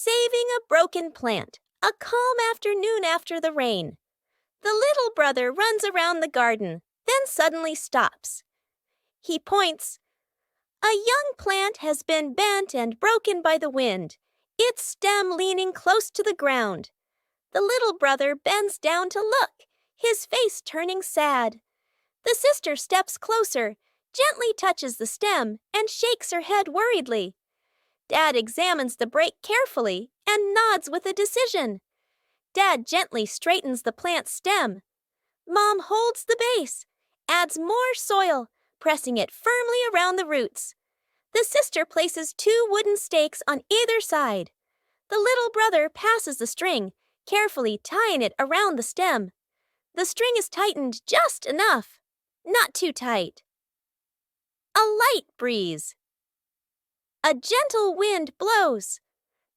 Saving a broken plant. A calm afternoon after the rain. The little brother runs around the garden, then suddenly stops. He points. A young plant has been bent and broken by the wind, its stem leaning close to the ground. The little brother bends down to look, his face turning sad. The sister steps closer, gently touches the stem, and shakes her head worriedly. Dad examines the break carefully and nods with a decision. Dad gently straightens the plant's stem. Mom holds the base, adds more soil, pressing it firmly around the roots. The sister places 2 wooden stakes on either side. The little brother passes the string, carefully tying it around the stem. The string is tightened just enough, not too tight. A light breeze. A gentle wind blows.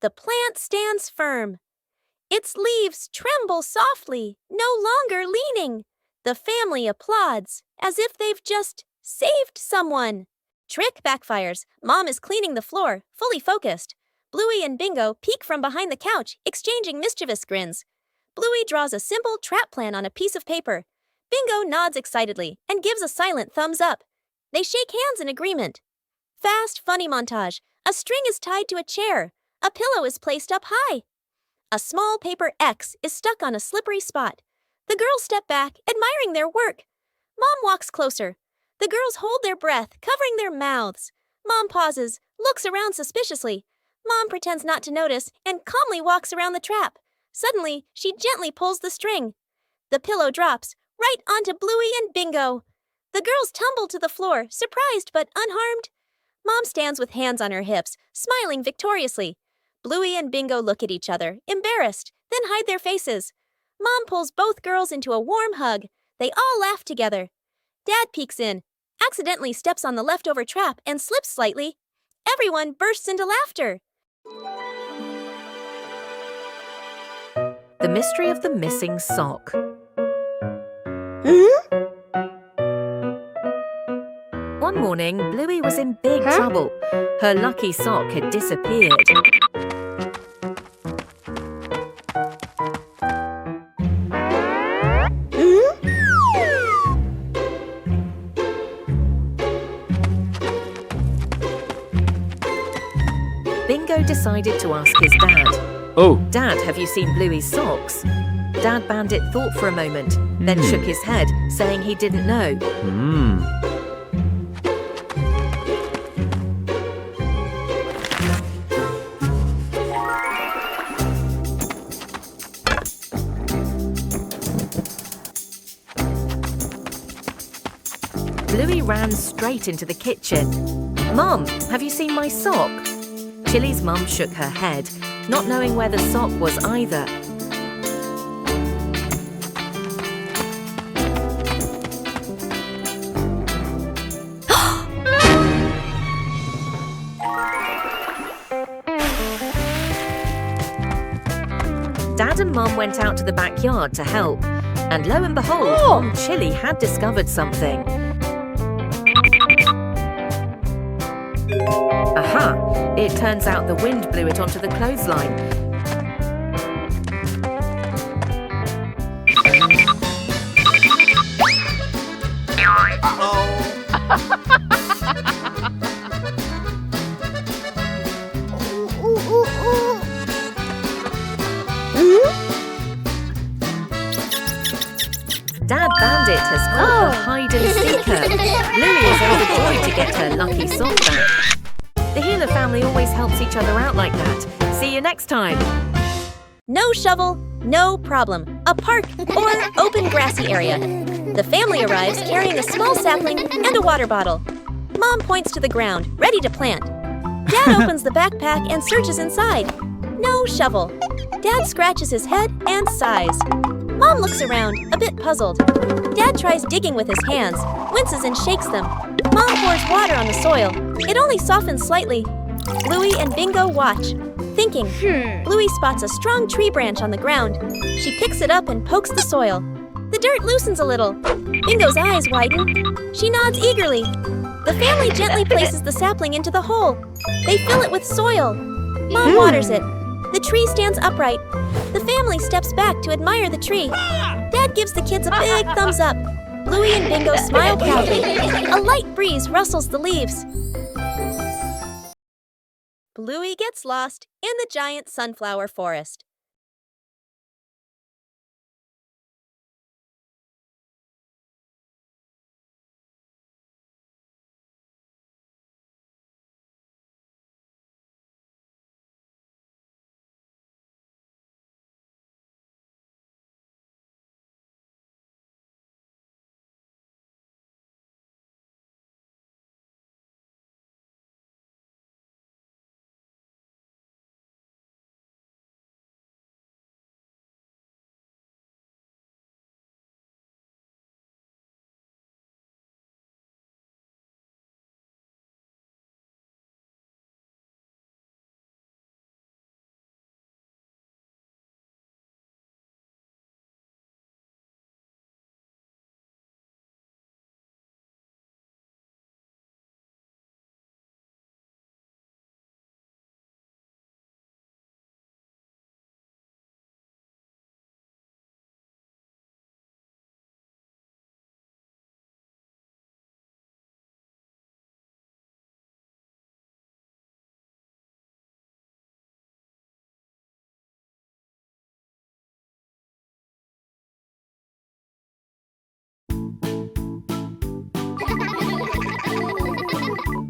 The plant stands firm. Its leaves tremble softly, no longer leaning. The family applauds, as if they've just saved someone. Trick backfires. Mom is cleaning the floor, fully focused. Bluey and Bingo peek from behind the couch, exchanging mischievous grins. Bluey draws a simple trap plan on a piece of paper. Bingo nods excitedly and gives a silent thumbs up. They shake hands in agreement. Fast, funny montage. A string is tied to a chair. A pillow is placed up high. A small paper X is stuck on a slippery spot. The girls step back, admiring their work. Mom walks closer. The girls hold their breath, covering their mouths. Mom pauses, looks around suspiciously. Mom pretends not to notice and calmly walks around the trap. Suddenly, she gently pulls the string. The pillow drops, right onto Bluey and Bingo. The girls tumble to the floor, surprised but unharmed. Mom stands with hands on her hips, smiling victoriously. Bluey and Bingo look at each other, embarrassed, then hide their faces. Mom pulls both girls into a warm hug. They all laugh together. Dad peeks in, accidentally steps on the leftover trap and slips slightly. Everyone bursts into laughter. The Mystery of the Missing Sock. One morning, Bluey was in big trouble. Her lucky sock had disappeared. Bingo decided to ask his dad. Oh. Dad, have you seen Bluey's socks? Dad Bandit thought for a moment, then shook his head, saying he didn't know. Bluey ran straight into the kitchen. Mom, have you seen my sock? Chili's mum shook her head, not knowing where the sock was either. Dad and Mum went out to the backyard to help, and lo and behold, Mom Chili had discovered something. Aha! It turns out the wind blew it onto the clothesline. Dad Bandit has caught her hide-and-seeker. Bluey is overjoyed to get her lucky sock back. The Healer family always helps each other out like that. See you next time. No shovel, no problem. A park or open grassy area. The family arrives carrying a small sapling and a water bottle. Mom points to the ground, ready to plant. Dad opens the backpack and searches inside. No shovel. Dad scratches his head and sighs. Mom looks around, a bit puzzled. Dad tries digging with his hands, winces and shakes them. Mom pours water on the soil. It only softens slightly. Bluey and Bingo watch, thinking. Bluey spots a strong tree branch on the ground. She picks it up and pokes the soil. The dirt loosens a little. Bingo's eyes widen. She nods eagerly. The family gently places the sapling into the hole. They fill it with soil. Mom waters it. The tree stands upright. The family steps back to admire the tree. Dad gives the kids a big thumbs up. Bluey and Bingo smile proudly. A light breeze rustles the leaves. Bluey gets lost in the giant sunflower forest.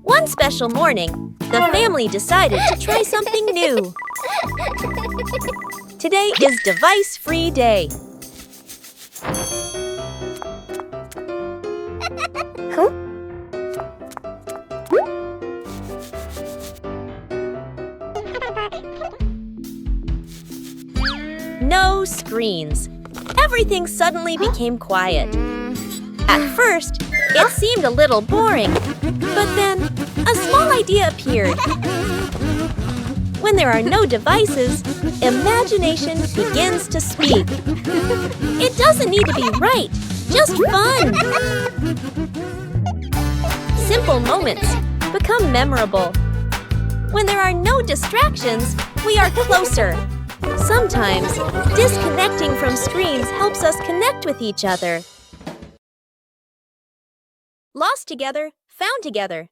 One special morning, the family decided to try something new. Today is device-free day. No screens. Everything suddenly became quiet. At first, it seemed a little boring, but then a small idea appeared. When there are no devices, imagination begins to speak. It doesn't need to be right, just fun. Simple moments become memorable. When there are no distractions, we are closer. Sometimes, disconnecting from screens helps us connect with each other. Lost together, found together.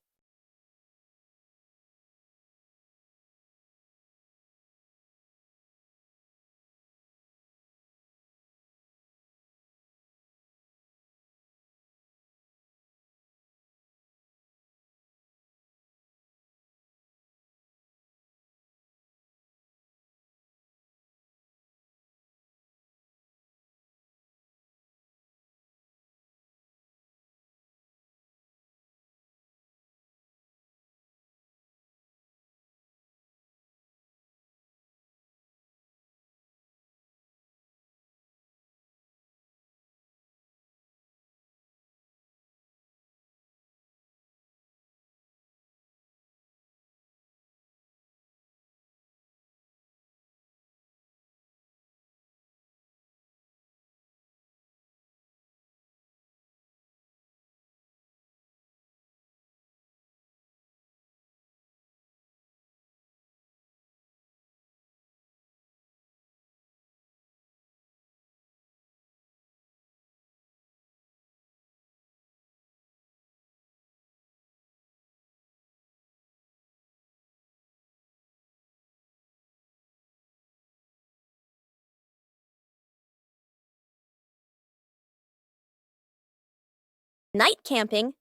Night camping.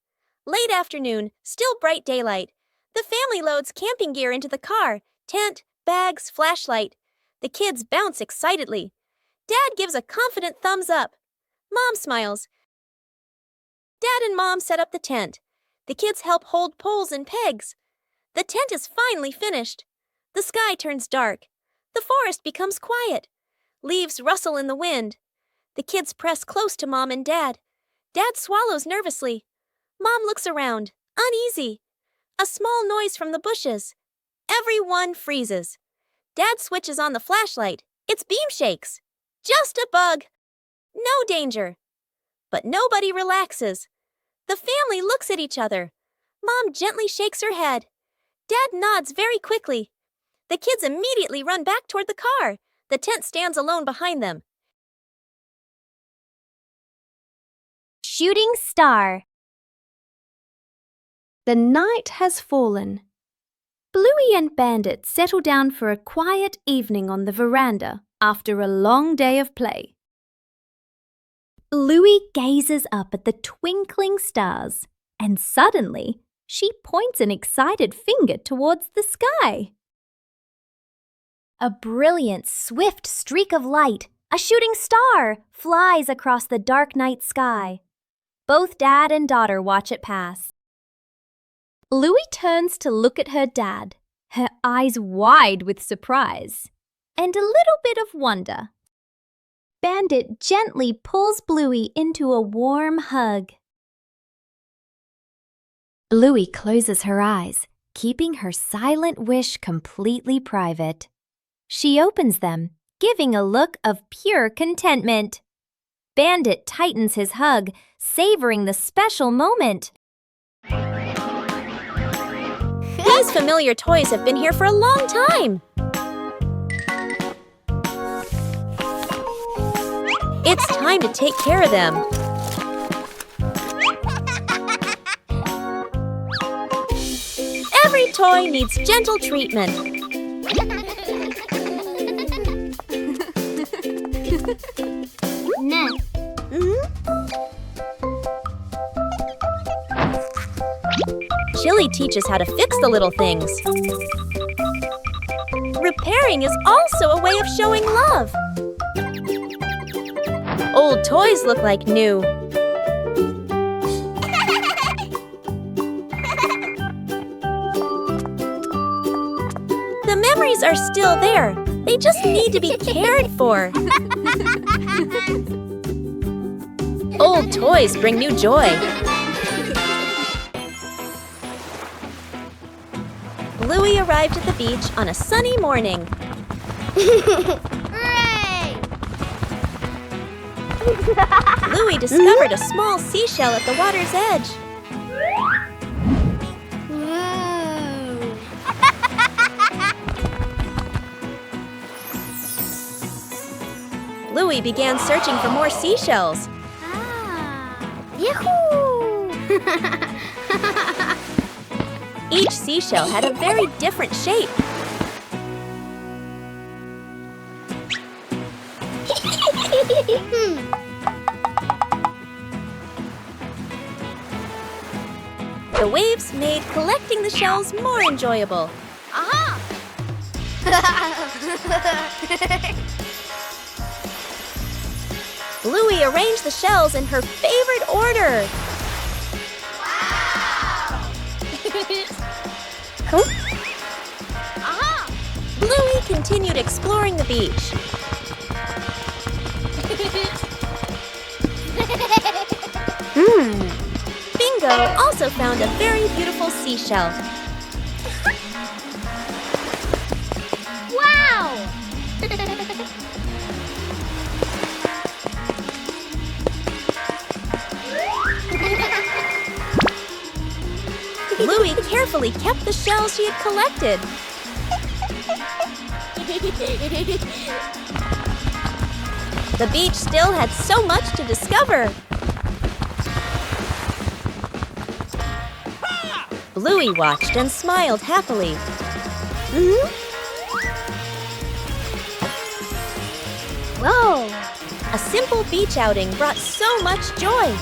Late afternoon, still bright daylight. The family loads camping gear into the car. Tent, bags, flashlight. The kids bounce excitedly. Dad gives a confident thumbs up. Mom smiles. Dad and Mom set up the tent. The kids help hold poles and pegs. The tent is finally finished. The sky turns dark. The forest becomes quiet. Leaves rustle in the wind. The kids press close to Mom and Dad. Dad swallows nervously. Mom looks around, uneasy. A small noise from the bushes. Everyone freezes. Dad switches on the flashlight. Its beam shakes. Just a bug. No danger. But nobody relaxes. The family looks at each other. Mom gently shakes her head. Dad nods very quickly. The kids immediately run back toward the car. The tent stands alone behind them. Shooting star. The night has fallen. Bluey and Bandit settle down for a quiet evening on the veranda after a long day of play. Bluey gazes up at the twinkling stars, and suddenly she points an excited finger towards the sky. A brilliant, swift streak of light, a shooting star, flies across the dark night sky. Both dad and daughter watch it pass. Bluey turns to look at her dad, her eyes wide with surprise and a little bit of wonder. Bandit gently pulls Bluey into a warm hug. Bluey closes her eyes, keeping her silent wish completely private. She opens them, giving a look of pure contentment. Bandit tightens his hug, savoring the special moment. These familiar toys have been here for a long time. It's time to take care of them. Every toy needs gentle treatment. Chili teaches how to fix the little things. Repairing is also a way of showing love. Old toys look like new. The memories are still there. They just need to be cared for. Old toys bring new joy. Bluey arrived at the beach on a sunny morning. Hooray! Bluey discovered a small seashell at the water's edge. Bluey began searching for more seashells. Yahoo! Each seashell had a very different shape. The waves made collecting the shells more enjoyable. Aha! Bluey arranged the shells in her favorite order. Aha! Bluey continued exploring the beach. Bingo also found a very beautiful seashell. Wow! Bluey carefully kept the shells she had collected. The beach still had so much to discover. Bluey watched and smiled happily. Whoa! A simple beach outing brought so much joy.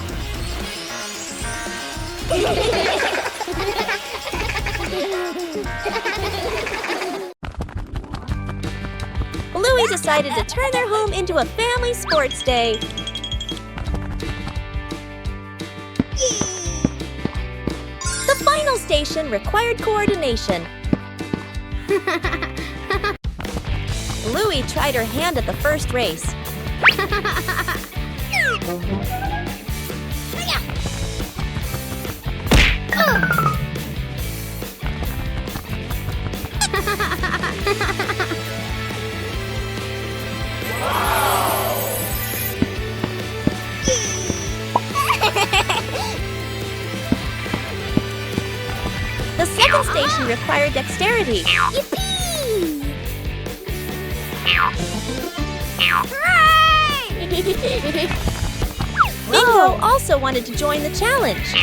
Bluey decided to turn their home into a family sports day. The final station required coordination. Bluey tried her hand at the first race. The second station required dexterity. Yippee! Bingo also wanted to join the challenge.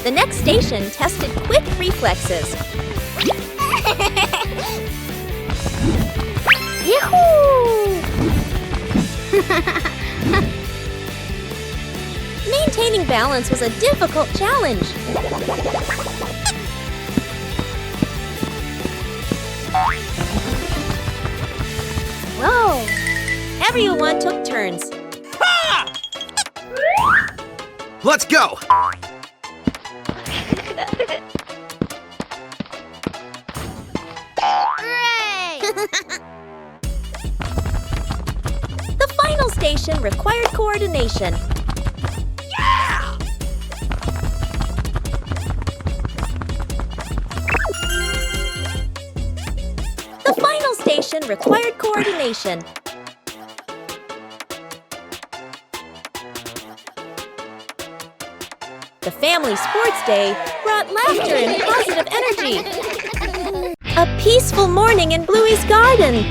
The next station tested quick reflexes. Yahoo! Maintaining balance was a difficult challenge. Whoa! Everyone took turns. Let's go! The final station required coordination. The final station required coordination. The family sports day brought laughter and positive energy. A peaceful morning in Bluey's garden.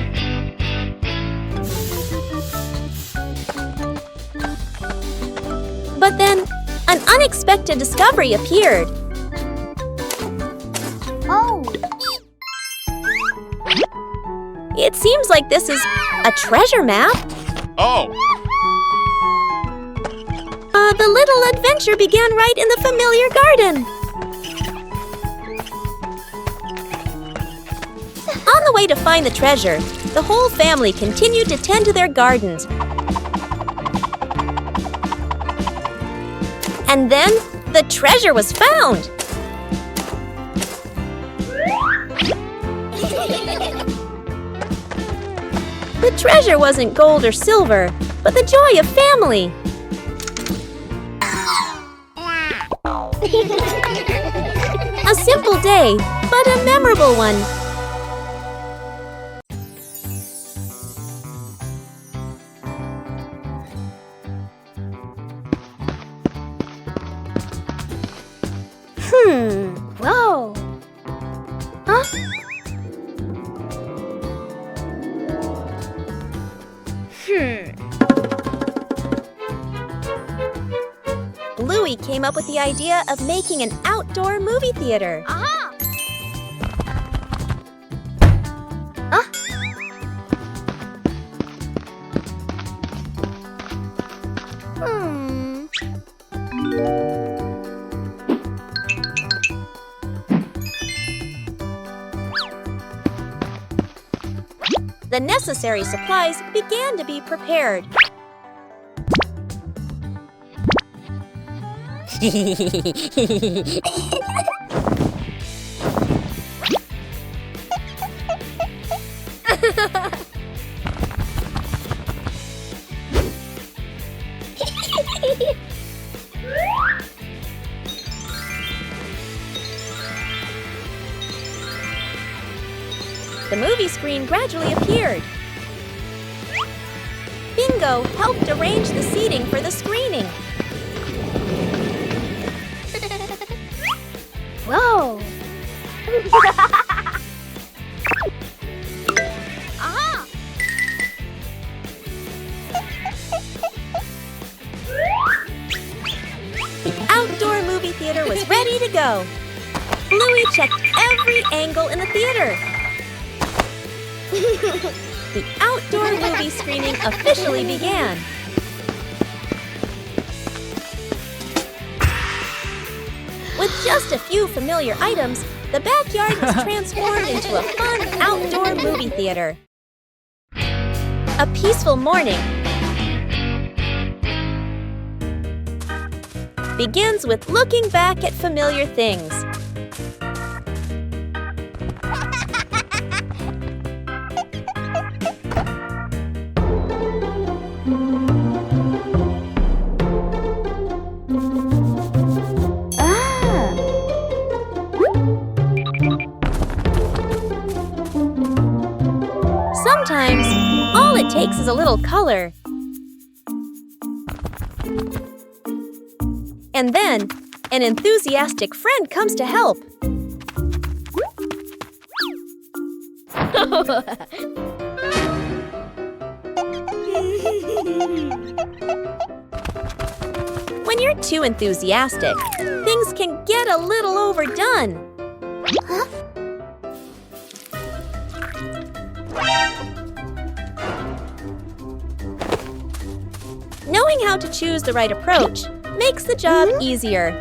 But then, an unexpected discovery appeared. Oh! It seems like this is a treasure map. Oh! The little adventure began right in the familiar garden. On the way to find the treasure, the whole family continued to tend to their gardens. And then, the treasure was found! The treasure wasn't gold or silver, but the joy of family. A simple day, but a memorable one. Whoa! Huh? Bluey came up with the idea of making an outdoor movie theater. Aha! The necessary supplies began to be prepared. The movie screen gradually appeared. Bingo helped arrange the seating for the screening. Whoa! Aha! The outdoor movie theater was ready to go. Bluey checked every angle in the theater. The outdoor movie screening officially began. With just a few familiar items, the backyard was transformed into a fun outdoor movie theater. A peaceful morning begins with looking back at familiar things. it takes is a little color. And then, an enthusiastic friend comes to help. When you're too enthusiastic, things can get a little overdone. Knowing how to choose the right approach makes the job easier.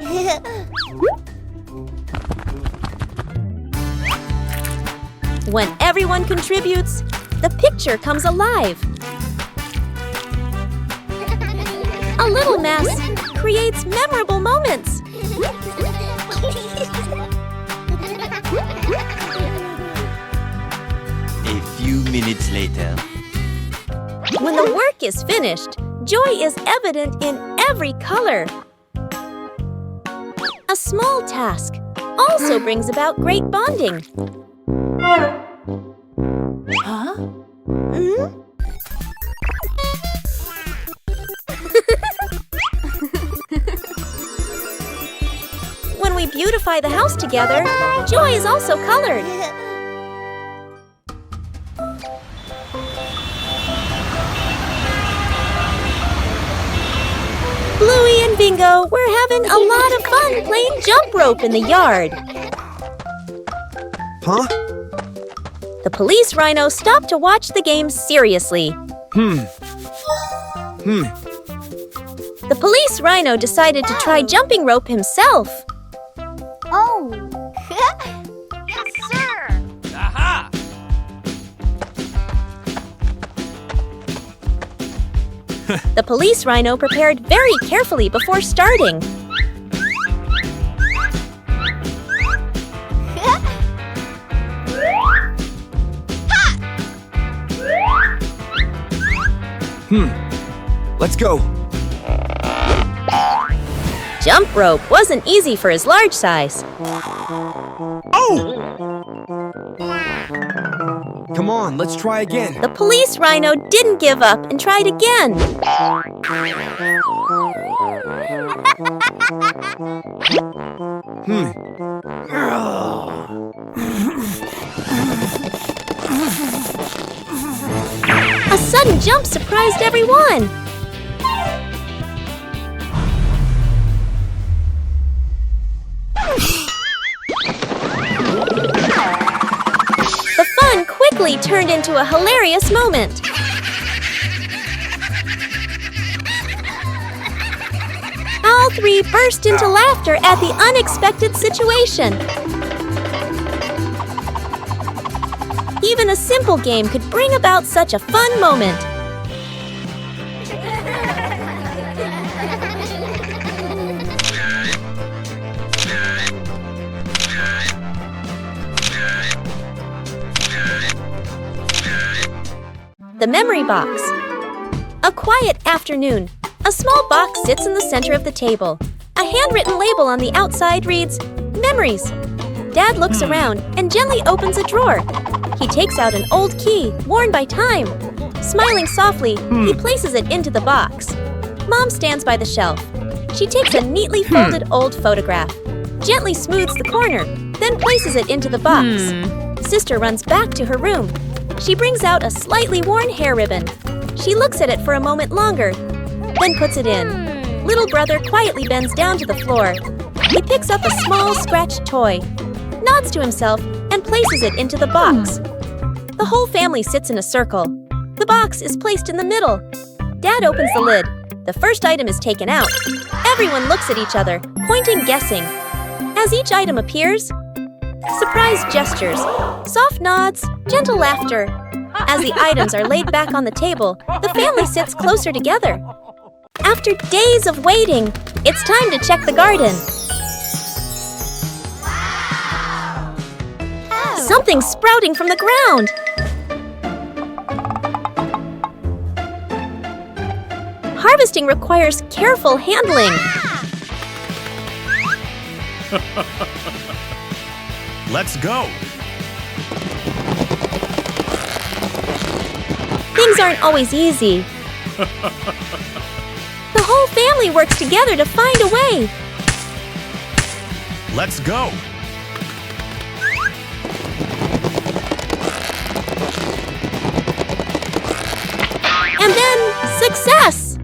When everyone contributes, the picture comes alive. A little mess creates memorable moments. A few minutes later. When the work is finished, joy is evident in every color. A small task also brings about great bonding. Huh? When we beautify the house together, joy is also colored. Bluey and Bingo were having a lot of fun playing jump rope in the yard. Huh? The police rhino stopped to watch the game seriously. The police rhino decided to try jumping rope himself. Oh! Aha! The police rhino prepared very carefully before starting. Let's go. Jump rope wasn't easy for his large size. Oh! Come on, let's try again. The police rhino didn't give up and tried again. A sudden jump surprised everyone. The fun quickly turned into a hilarious moment. All three burst into laughter at the unexpected situation. Even a simple game could bring about such a fun moment. The memory box. A quiet afternoon. A small box sits in the center of the table. A handwritten label on the outside reads, "Memories." Dad looks around and gently opens a drawer. He takes out an old key, worn by time. Smiling softly, he places it into the box. Mom stands by the shelf. She takes a neatly folded old photograph, gently smooths the corner, then places it into the box. Sister runs back to her room. She brings out a slightly worn hair ribbon. She looks at it for a moment longer, then puts it in. Little brother quietly bends down to the floor. He picks up a small scratched toy, nods to himself, and places it into the box. The whole family sits in a circle. The box is placed in the middle. Dad opens the lid. The first item is taken out. Everyone looks at each other, pointing, guessing. As each item appears, surprise gestures, soft nods, gentle laughter. As the items are laid back on the table, the family sits closer together. After days of waiting, it's time to check the garden. Something's sprouting from the ground. Harvesting requires careful handling. Let's go. Things Things aren't always easy. The whole family works together to find a way. Let's go! And then, success!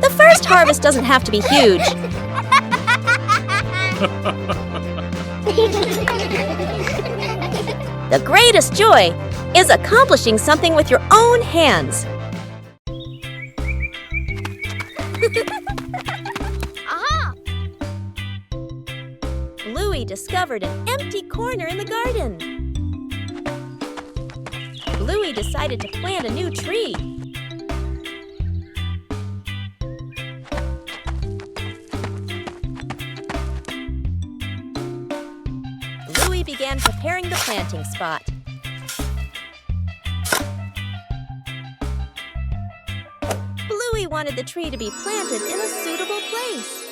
The first harvest doesn't have to be huge. The greatest joy is accomplishing something with your own hands. Bluey discovered an empty corner in the garden. Bluey decided to plant a new tree. Bluey began preparing the planting spot. Bluey wanted the tree to be planted in a suitable place.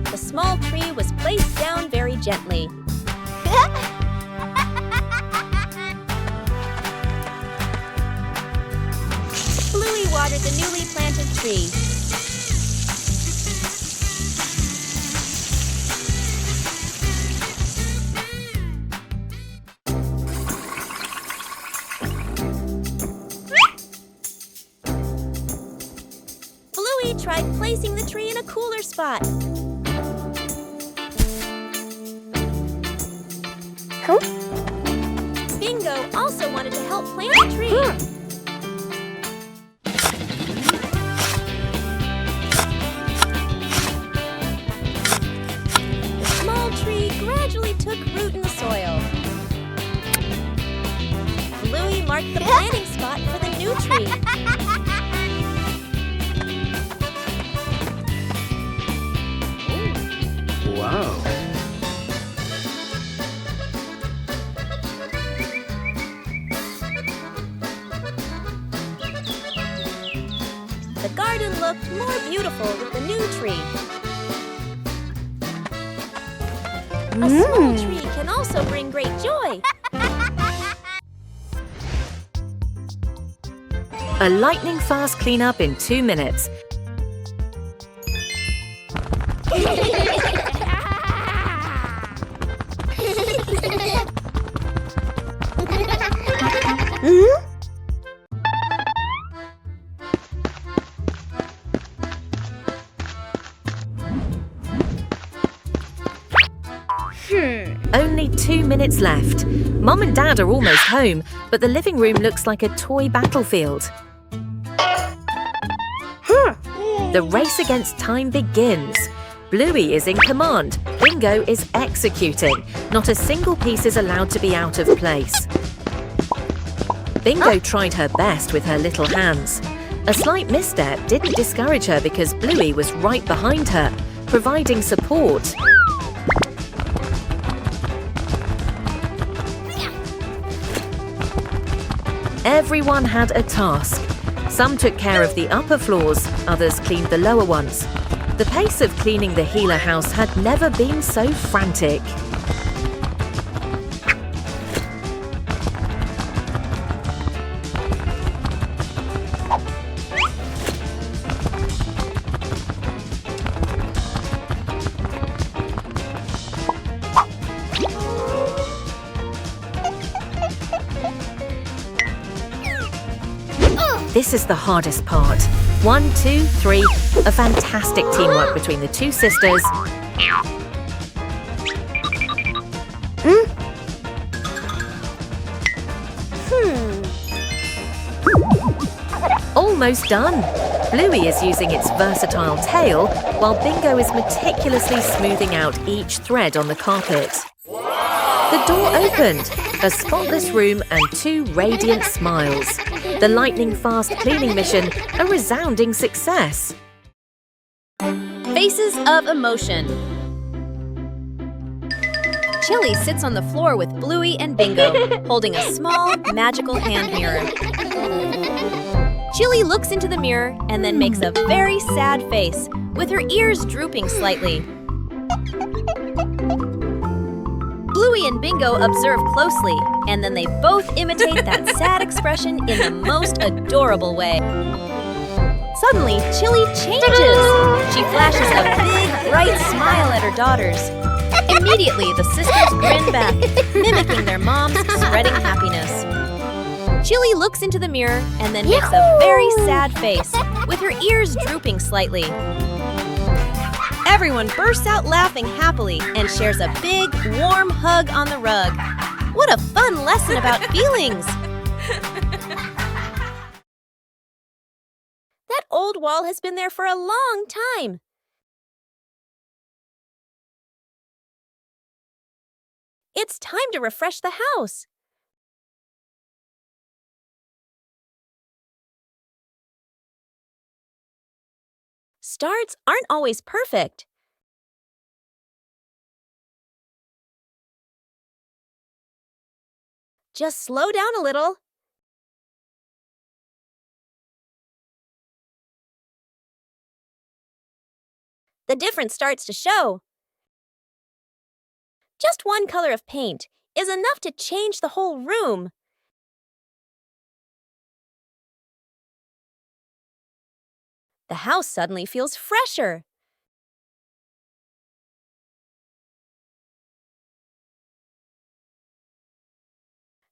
The small tree was placed down very gently. Bluey watered the newly planted tree. Bluey tried placing the tree in a cooler spot. Bingo also wanted to help plant the tree. The small tree gradually took root in the soil. Bluey marked the planting spot for the new tree. Wow! The garden looked more beautiful with the new tree. A small tree can also bring great joy. A lightning-fast cleanup in 2 minutes. Only 2 minutes left. Mom and Dad are almost home, but the living room looks like a toy battlefield. The race against time begins. Bluey is in command. Bingo is executing. Not a single piece is allowed to be out of place. Bingo tried her best with her little hands. A slight misstep didn't discourage her because Bluey was right behind her, providing support. Everyone had a task. Some took care of the upper floors, others cleaned the lower ones. The pace of cleaning the Healer house had never been so frantic. This is the hardest part. 1, 2, 3. A fantastic teamwork between the two sisters. Almost done. Bluey is using its versatile tail, while Bingo is meticulously smoothing out each thread on the carpet. The door opened. A spotless room and 2 radiant smiles. The lightning-fast cleaning mission, a resounding success. Faces of emotion. Chili sits on the floor with Bluey and Bingo, holding a small, magical hand mirror. Chili looks into the mirror and then makes a very sad face, with her ears drooping slightly. Bluey and Bingo observe closely, and then they both imitate that sad expression in the most adorable way. Suddenly, Chili changes. She flashes a big, bright smile at her daughters. Immediately, the sisters grin back, mimicking their mom's spreading happiness. Chili looks into the mirror and then makes a very sad face, with her ears drooping slightly. Everyone bursts out laughing happily and shares a big, warm hug on the rug. What a fun lesson about feelings! That old wall has been there for a long time. It's time to refresh the house. Starts aren't always perfect. Just slow down a little. The difference starts to show. Just one color of paint is enough to change the whole room. The house suddenly feels fresher.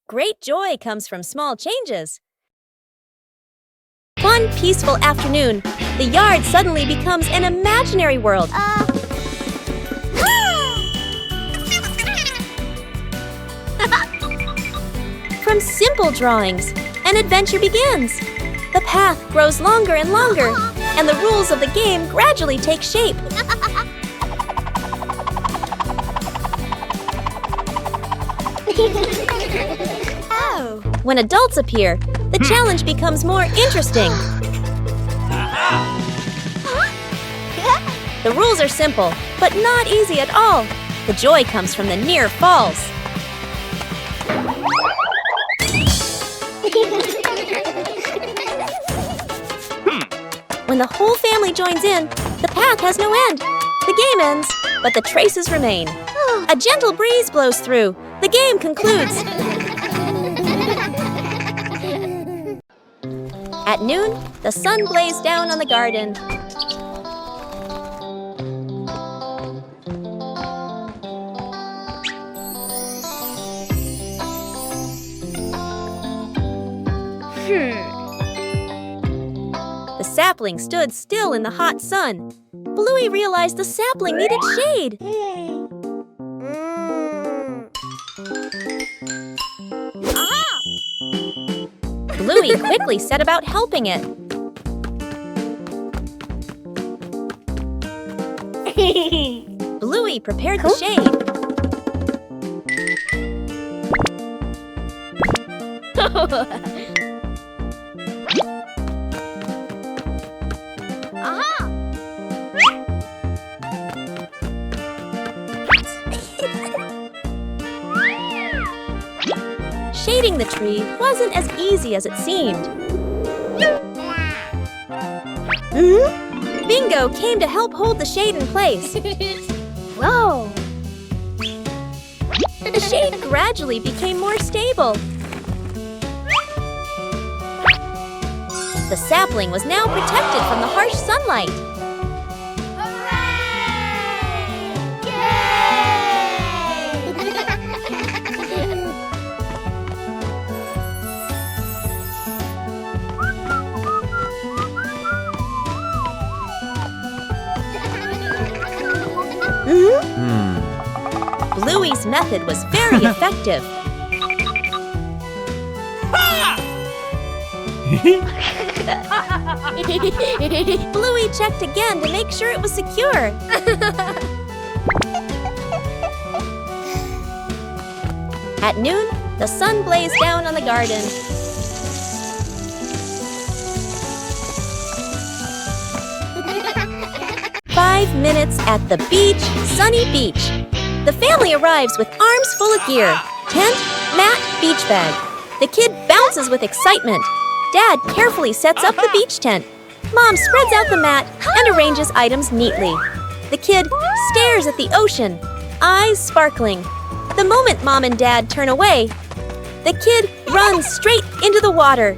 Great joy comes from small changes. One peaceful afternoon, the yard suddenly becomes an imaginary world. From simple drawings, an adventure begins. The path grows longer and longer, and the rules of the game gradually take shape. When adults appear, the challenge becomes more interesting. The rules are simple, but not easy at all. The joy comes from the near falls. When the whole family joins in, the path has no end. The game ends, but the traces remain. A gentle breeze blows through. The game concludes. At noon, the sun blazed down on the garden. The sapling stood still in the hot sun. Bluey realized the sapling needed shade. Bluey quickly set about helping it. Bluey prepared the shade. Shading the tree wasn't as easy as it seemed. Bingo came to help hold the shade in place. Whoa! The shade gradually became more stable. The sapling was now protected from the harsh sunlight. Bluey's method was very effective. Bluey checked again to make sure it was secure. At noon, the sun blazed down on the garden. "5 minutes at the beach, sunny beach." The family arrives with arms full of gear. Tent, mat, beach bag. The kid bounces with excitement. Dad carefully sets up the beach tent. Mom spreads out the mat and arranges items neatly. The kid stares at the ocean, eyes sparkling. The moment Mom and Dad turn away, the kid runs straight into the water.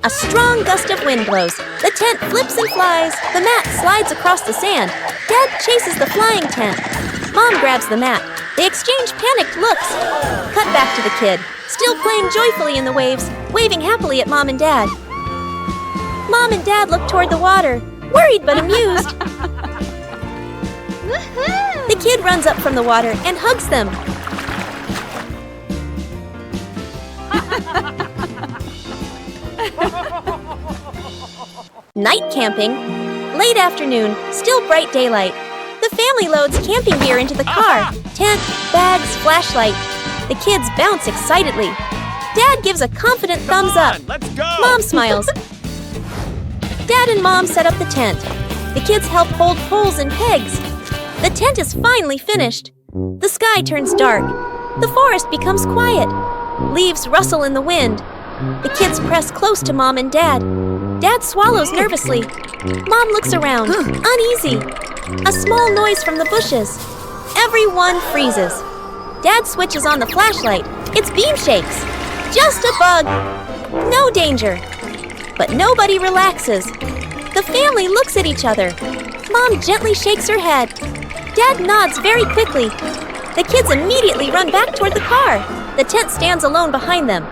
A strong gust of wind blows. The tent flips and flies. The mat slides across the sand. Dad chases the flying tent. Mom grabs the mat. They exchange panicked looks. Cut back to the kid, still playing joyfully in the waves, waving happily at Mom and Dad. Mom and Dad look toward the water, worried but amused. The kid runs up from the water and hugs them. Night camping. Late afternoon, still bright daylight. The family loads camping gear into the car. Tent, bags, flashlight. The kids bounce excitedly. Dad gives a confident thumbs up. Let's go! Mom smiles. Dad and Mom set up the tent. The kids help hold poles and pegs. The tent is finally finished. The sky turns dark. The forest becomes quiet. Leaves rustle in the wind. The kids press close to Mom and Dad. Dad swallows nervously. Mom looks around, uneasy. A small noise from the bushes. Everyone freezes. Dad switches on the flashlight. Its beam shakes. Just a bug. No danger. But nobody relaxes. The family looks at each other. Mom gently shakes her head. Dad nods very quickly. The kids immediately run back toward the car. The tent stands alone behind them.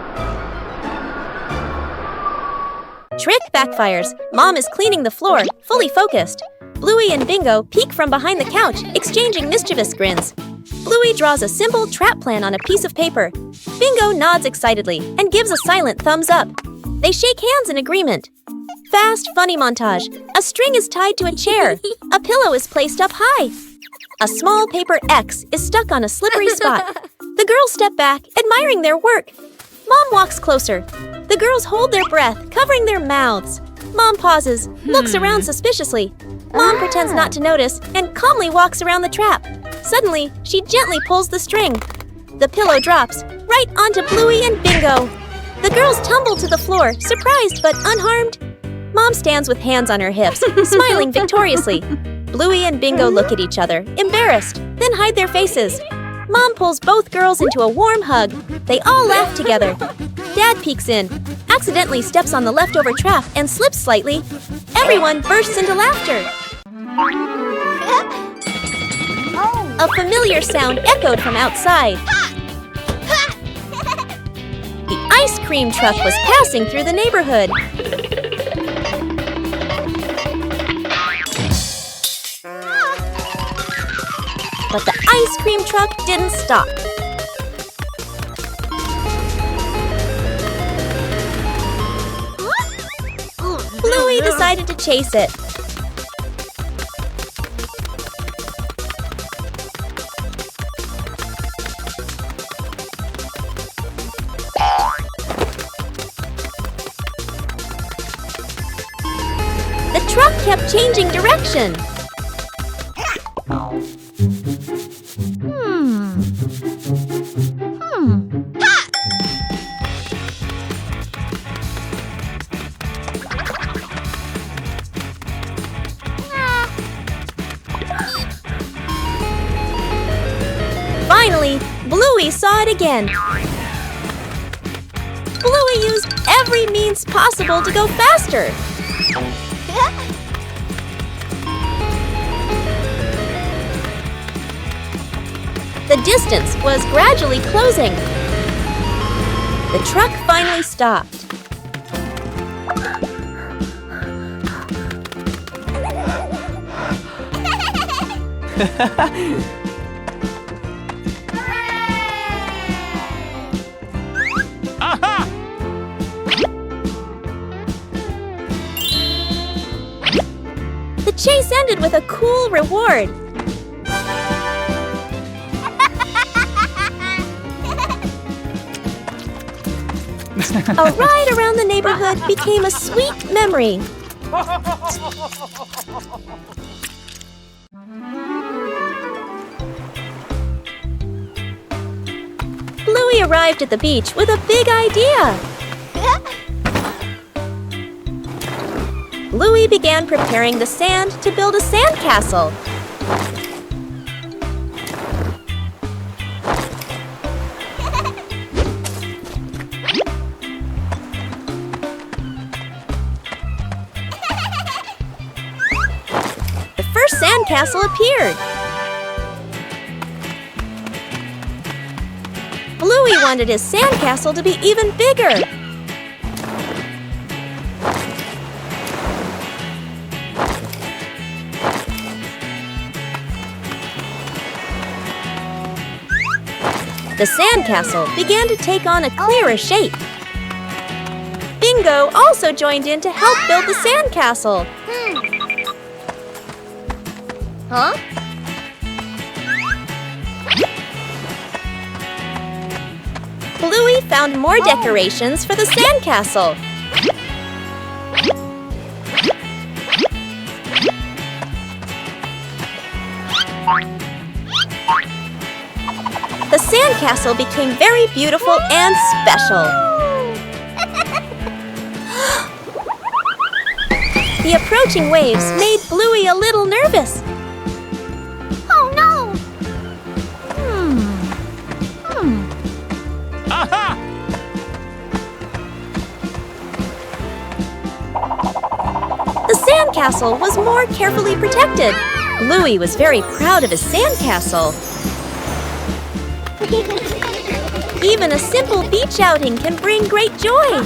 Trick backfires. Mom is cleaning the floor, fully focused. Bluey and Bingo peek from behind the couch, exchanging mischievous grins. Bluey draws a simple trap plan on a piece of paper. Bingo nods excitedly and gives a silent thumbs up. They shake hands in agreement. Fast, funny montage. A string is tied to a chair. A pillow is placed up high. A small paper X is stuck on a slippery spot. The girls step back, admiring their work. Mom walks closer. The girls hold their breath, covering their mouths. Mom pauses, looks around suspiciously. Mom pretends not to notice and calmly walks around the trap. Suddenly, she gently pulls the string. The pillow drops right onto Bluey and Bingo. The girls tumble to the floor, surprised but unharmed. Mom stands with hands on her hips, smiling victoriously. Bluey and Bingo look at each other, embarrassed, then hide their faces. Mom pulls both girls into a warm hug. They all laugh together. Dad peeks in, accidentally steps on the leftover trap and slips slightly. Everyone bursts into laughter. A familiar sound echoed from outside. The ice cream truck was passing through the neighborhood. But the ice cream truck didn't stop. Bluey decided to chase it. The truck kept changing direction. Finally, Bluey saw it again. Bluey used every means possible to go faster. The distance was gradually closing. The truck finally stopped. Aha! The chase ended with a cool reward. A ride around the neighborhood became a sweet memory. Bluey arrived at the beach with a big idea. Bluey began preparing the sand to build a sandcastle. The first sandcastle appeared. Bluey wanted his sandcastle to be even bigger. The sandcastle began to take on a clearer shape. Bingo also joined in to help build the sandcastle. Huh? Bluey found more decorations for the sandcastle. The sandcastle became very beautiful and special. The approaching waves made Bluey a little nervous. Oh no! Aha! The sandcastle was more carefully protected. Bluey was very proud of his sandcastle. Even a simple beach outing can bring great joy.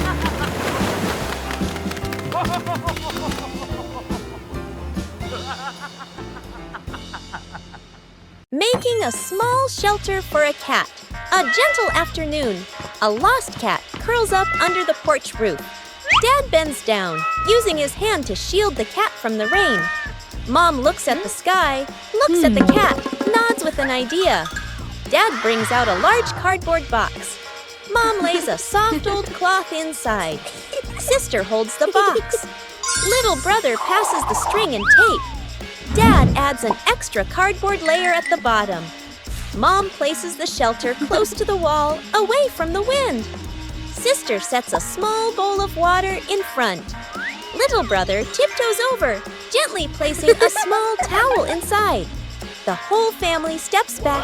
Making a small shelter for a cat. A gentle afternoon. A lost cat curls up under the porch roof. Dad bends down, using his hand to shield the cat from the rain. Mom looks at the sky, looks at the cat, nods with an idea. Dad brings out a large cardboard box. Mom lays a soft old cloth inside. Sister holds the box. Little brother passes the string and tape. Dad adds an extra cardboard layer at the bottom. Mom places the shelter close to the wall, away from the wind. Sister sets a small bowl of water in front. Little brother tiptoes over, gently placing a small towel inside. The whole family steps back,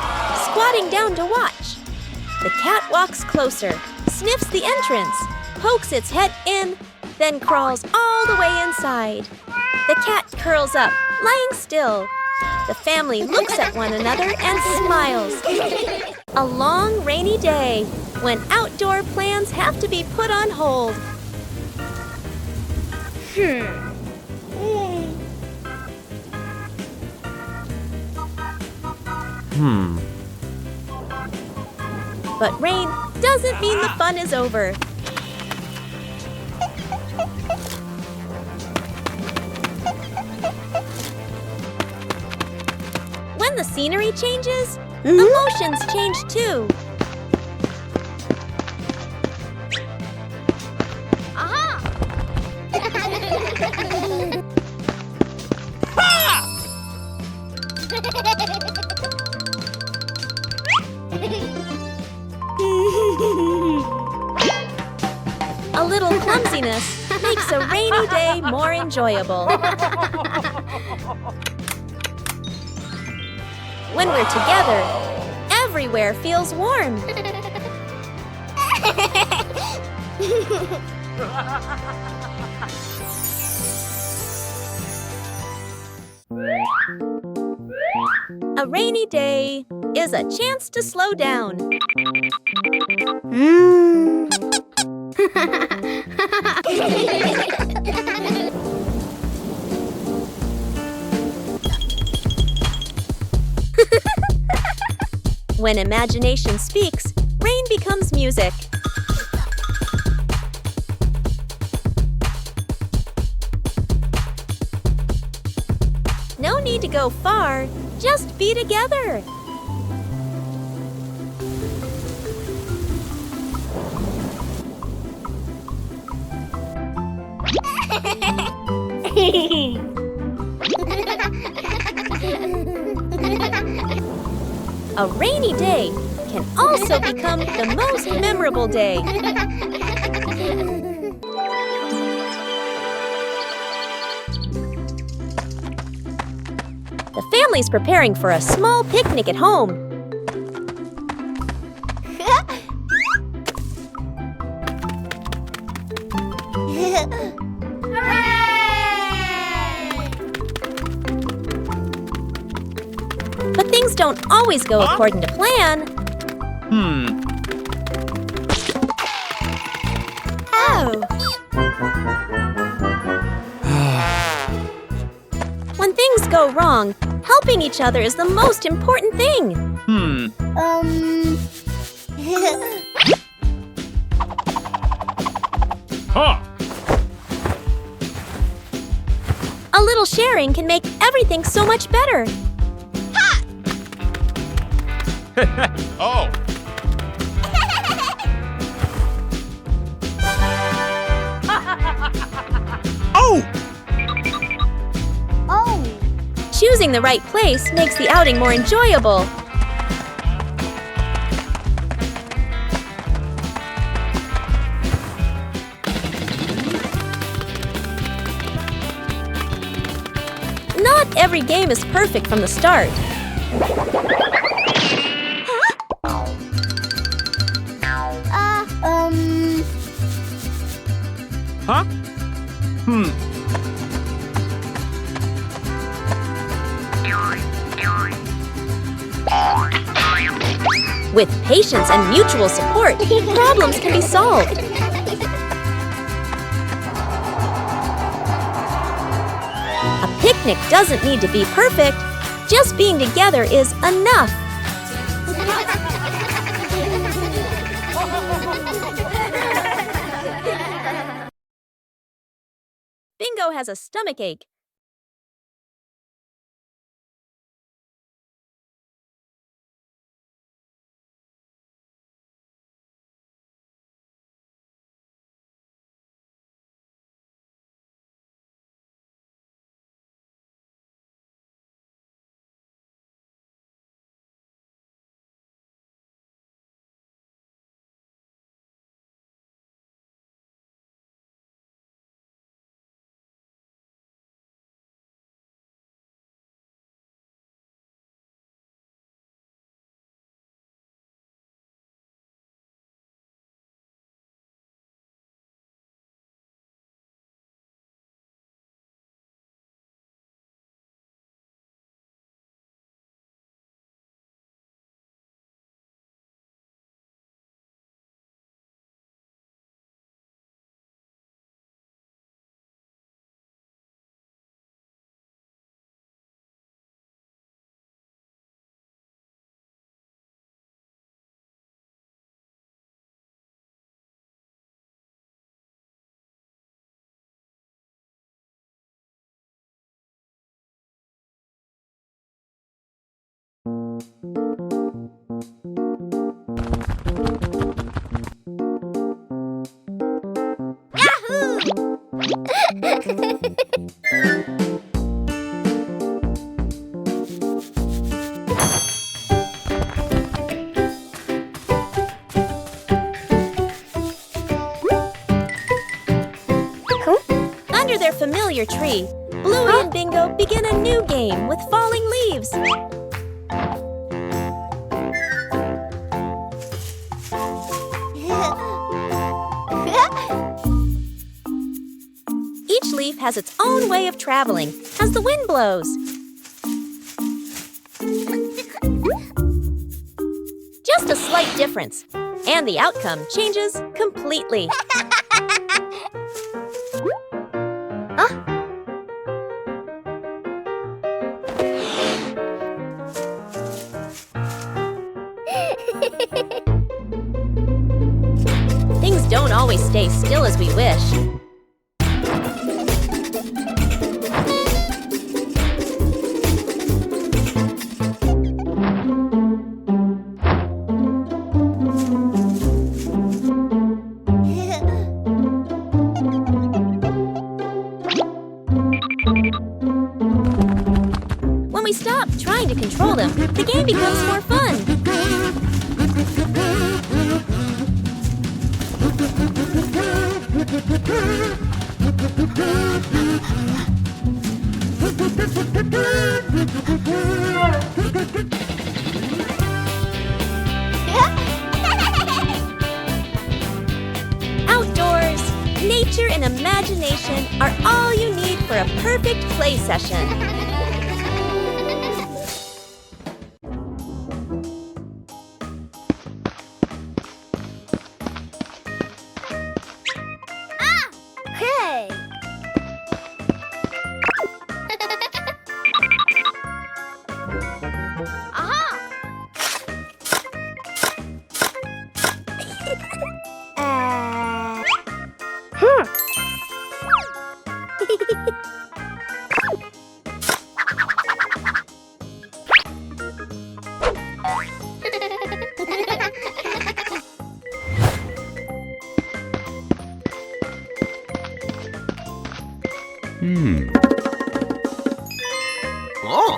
squatting down to watch. The cat walks closer, sniffs the entrance, pokes its head in, then crawls all the way inside. The cat curls up, lying still. The family looks at one another and smiles. A long rainy day, when outdoor plans have to be put on hold. But rain doesn't mean the fun is over. When the scenery changes, emotions change too. A little clumsiness makes a rainy day more enjoyable. When we're together, everywhere feels warm. A rainy day is a chance to slow down. When imagination speaks, rain becomes music. No need to go far, just be together. A rainy day can also become the most memorable day. family's preparing for a small picnic at home. But things don't always go according to plan. Oh. When things go wrong, helping each other is the most important thing. A little sharing can make everything so much better. Oh! Choosing the right place makes the outing more enjoyable. Not every game is perfect from the start. With patience and mutual support, problems can be solved. A picnic doesn't need to be perfect. Just being together is enough. Bingo has a stomachache. Under their familiar tree, Bluey and Bingo begin a new game with falling leaves. Each leaf has its own way of traveling as the wind blows. Just a slight difference, and the outcome changes completely. Things don't always stay still as we wish. When we stop trying to control them, the game becomes more fun. Outdoors, nature and imagination are all you need for a perfect play session. Hey! Oh!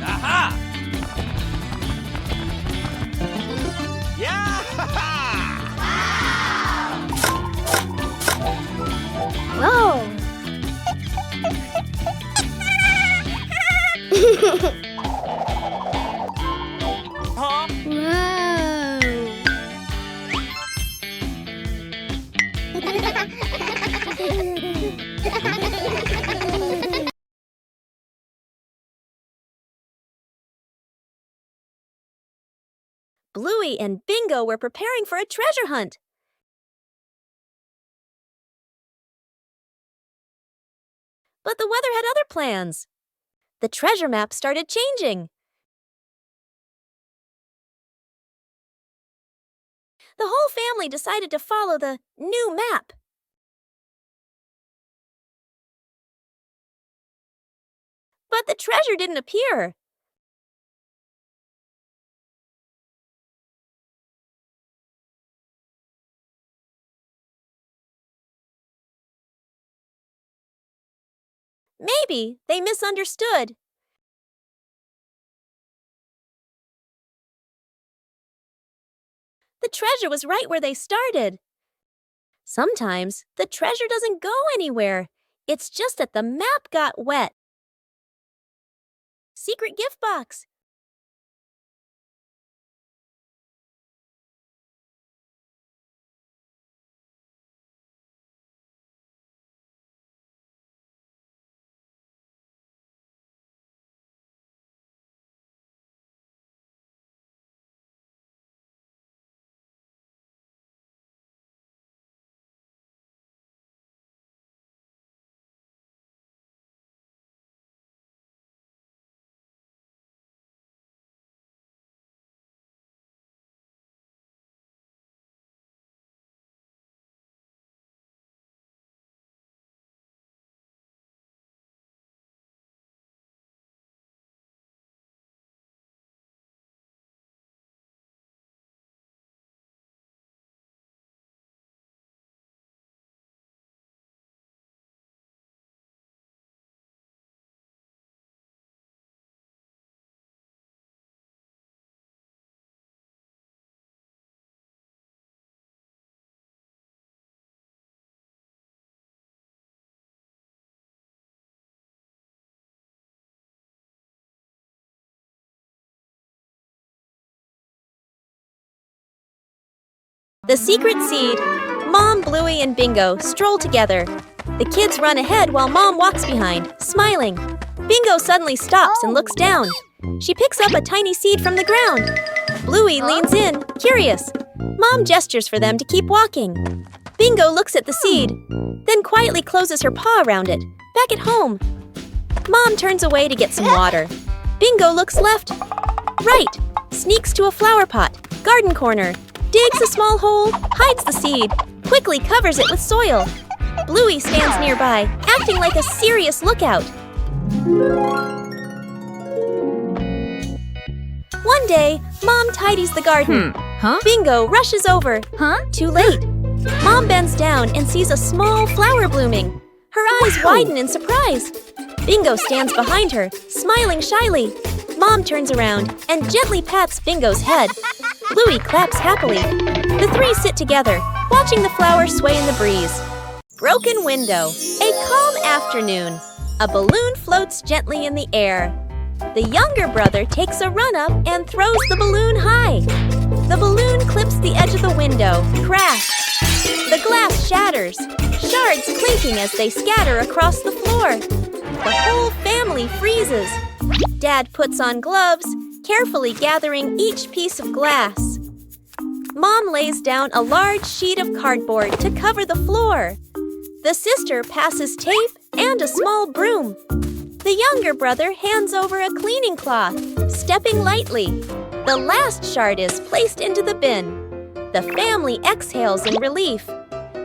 Aha! Yeah! Whoa! Huh? Bluey and Bingo were preparing for a treasure hunt. But the weather had other plans. The treasure map started changing. The whole family decided to follow the new map. But the treasure didn't appear. Maybe they misunderstood. The treasure was right where they started. Sometimes the treasure doesn't go anywhere. It's just that the map got wet. Secret gift box. The secret seed. Mom, Bluey, and Bingo stroll together. The kids run ahead while Mom walks behind, smiling. Bingo suddenly stops and looks down. She picks up a tiny seed from the ground. Bluey leans in, curious. Mom gestures for them to keep walking. Bingo looks at the seed, then quietly closes her paw around it. Back at home, Mom turns away to get some water. Bingo looks left, right, sneaks to a flower pot, garden corner, digs a small hole, hides the seed, quickly covers it with soil. Bluey stands nearby, acting like a serious lookout. One day, Mom tidies the garden. Huh? Bingo rushes over. Huh? Too late. Mom bends down and sees a small flower blooming. Her eyes widen in surprise. Bingo stands behind her, smiling shyly. Mom turns around and gently pats Bingo's head. Bluey claps happily. The three sit together, watching the flower sway in the breeze. Broken window. A calm afternoon. A balloon floats gently in the air. The younger brother takes a run up and throws the balloon high. The balloon clips the edge of the window. Crash! The glass shatters, shards clinking as they scatter across the floor. The whole family freezes. Dad puts on gloves, carefully gathering each piece of glass. Mom lays down a large sheet of cardboard to cover the floor. The sister passes tape and a small broom. The younger brother hands over a cleaning cloth, stepping lightly. The last shard is placed into the bin. The family exhales in relief.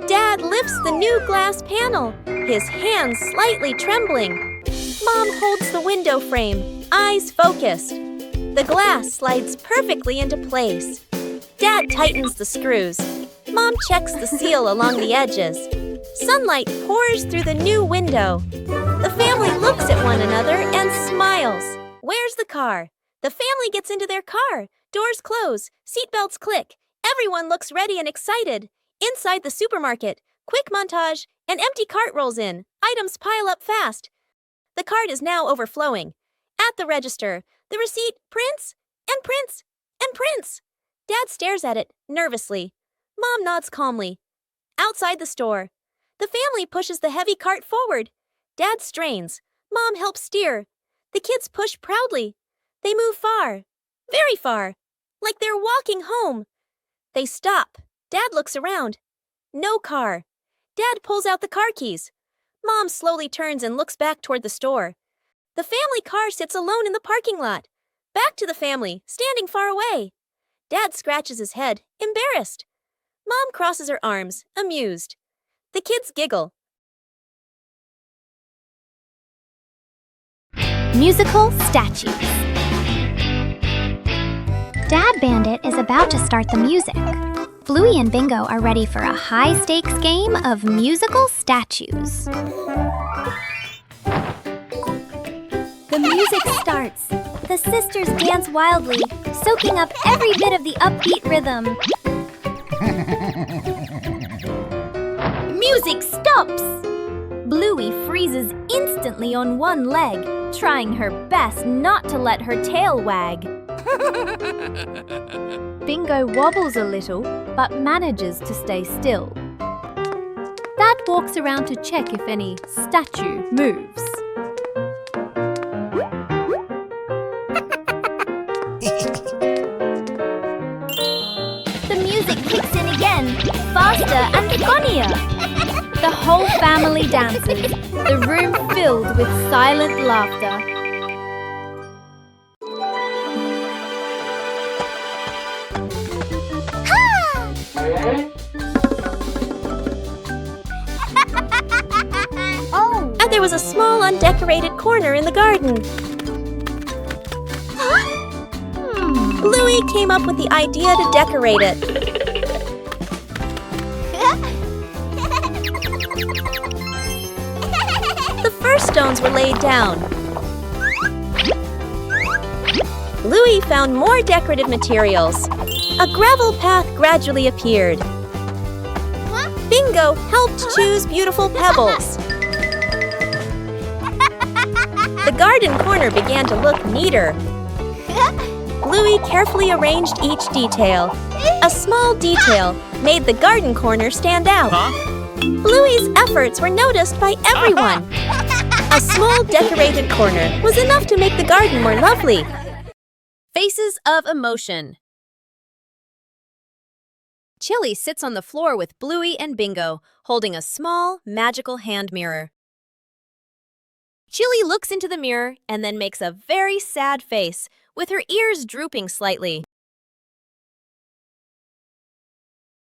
Dad lifts the new glass panel, his hands slightly trembling. Mom holds the window frame, eyes focused. The glass slides perfectly into place. Dad tightens the screws. Mom checks the seal along the edges. Sunlight pours through the new window. The family looks at one another and smiles. Where's the car? The family gets into their car. Doors close. Seatbelts click. Everyone looks ready and excited. Inside the supermarket, quick montage, an empty cart rolls in. Items pile up fast. The cart is now overflowing. At the register, the receipt prints and prints and prints. Dad stares at it nervously. Mom nods calmly. Outside the store, the family pushes the heavy cart forward. Dad strains. Mom helps steer. The kids push proudly. They move far, very far, like they're walking home. They stop. Dad looks around. No car. Dad pulls out the car keys. Mom slowly turns and looks back toward the store. The family car sits alone in the parking lot. Back to the family, standing far away. Dad scratches his head, embarrassed. Mom crosses her arms, amused. The kids giggle. Musical statues. Dad Bandit is about to start the music. Bluey and Bingo are ready for a high-stakes game of musical statues. The music starts. The sisters dance wildly, soaking up every bit of the upbeat rhythm. Music stops! Bluey freezes instantly on one leg, trying her best not to let her tail wag. Bingo wobbles a little, but manages to stay still. Dad walks around to check if any statue moves. The music kicks in again, faster and funnier. The whole family dances, the room filled with silent laughter. And there was a small undecorated corner in the garden. Bluey came up with the idea to decorate it. The first stones were laid down. Bluey found more decorative materials. A gravel path gradually appeared. Bingo helped choose beautiful pebbles. The garden corner began to look neater. Bluey carefully arranged each detail. A small detail made the garden corner stand out. Bluey's efforts were noticed by everyone. A small decorated corner was enough to make the garden more lovely. Faces of emotion. Chili sits on the floor with Bluey and Bingo, holding a small, magical hand mirror. Chili looks into the mirror and then makes a very sad face, with her ears drooping slightly.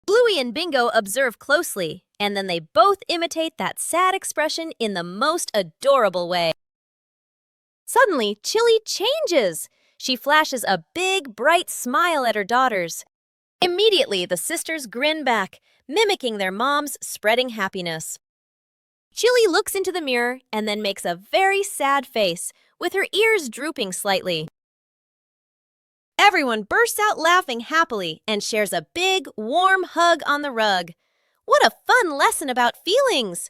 Bluey and Bingo observe closely, and then they both imitate that sad expression in the most adorable way. Suddenly, Chili changes. She flashes a big, bright smile at her daughters. Immediately, the sisters grin back, mimicking their mom's spreading happiness. Chili looks into the mirror and then makes a very sad face, with her ears drooping slightly. Everyone bursts out laughing happily and shares a big, warm hug on the rug. What a fun lesson about feelings!